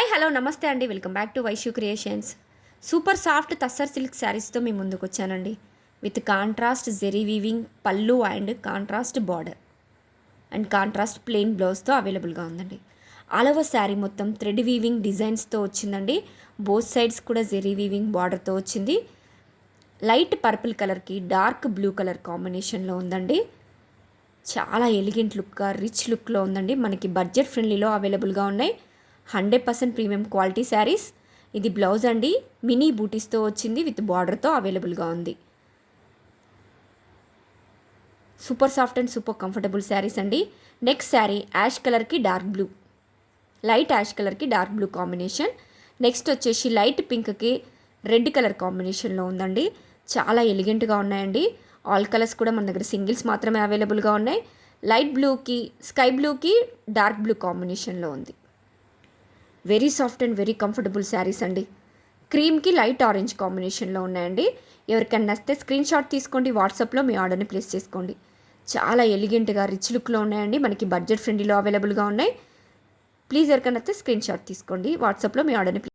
Hi hello నమస్తే అండి, welcome back to Vaishu creations. Super soft tussar silk శారీస్తో మీ ముందుకు వచ్చానండి. విత్ కాంట్రాస్ట్ జెరీ వీవింగ్ పళ్ళు and contrast border and contrast plain బ్లౌజ్తో అవైలబుల్గా ఉందండి. ఆల్ ఓవర్ శారీ మొత్తం థ్రెడ్ వీవింగ్ డిజైన్స్తో వచ్చిందండి. బోత్ సైడ్స్ కూడా జెరీ వీవింగ్ బార్డర్తో వచ్చింది. లైట్ పర్పుల్ కలర్కి డార్క్ బ్లూ కలర్ కాంబినేషన్లో ఉందండి. చాలా ఎలిగెంట్ లుక్గా రిచ్ లుక్లో ఉందండి. మనకి బడ్జెట్ ఫ్రెండ్లీలో అవైలబుల్గా ఉన్నాయి. 100% ప్రీమియం క్వాలిటీ శారీస్. ఇది బ్లౌజ్ అండి, మినీ బూటీస్తో వచ్చింది, విత్ బార్డర్తో అవైలబుల్గా ఉంది. Super soft and super comfortable saris అండి. నెక్స్ట్ శారీ యాష్ కలర్కి డార్క్ బ్లూ, లైట్ యాష్ కలర్కి డార్క్ బ్లూ కాంబినేషన్. నెక్స్ట్ వచ్చేసి లైట్ పింక్కి రెడ్ కలర్ కాంబినేషన్లో ఉందండి. చాలా ఎలిగెంట్గా ఉన్నాయండి. ఆల్ కలర్స్ కూడా మన దగ్గర సింగిల్స్ మాత్రమే అవైలబుల్గా ఉన్నాయి. లైట్ బ్లూకి స్కై బ్లూకి డార్క్ బ్లూ కాంబినేషన్లో ఉంది. Very soft and very comfortable saris అండి. క్రీమ్కి లైట్ ఆరెంజ్ కాంబినేషన్లో ఉన్నాయండి. ఎవరికైనా నచ్చితే స్క్రీన్ షాట్ తీసుకోండి, వాట్సాప్లో మీ ఆర్డర్ని ప్లేస్ చేసుకోండి. చాలా ఎలిగెంట్గా రిచ్ లుక్లో ఉన్నాయండి. మనకి బడ్జెట్ ఫ్రెండ్లీలో అవైలబుల్గా ఉన్నాయి. ప్లీజ్ ఎవరికైనా నచ్చితే స్క్రీన్ షాట్ తీసుకోండి, వాట్సాప్లో మీ ఆర్డర్ని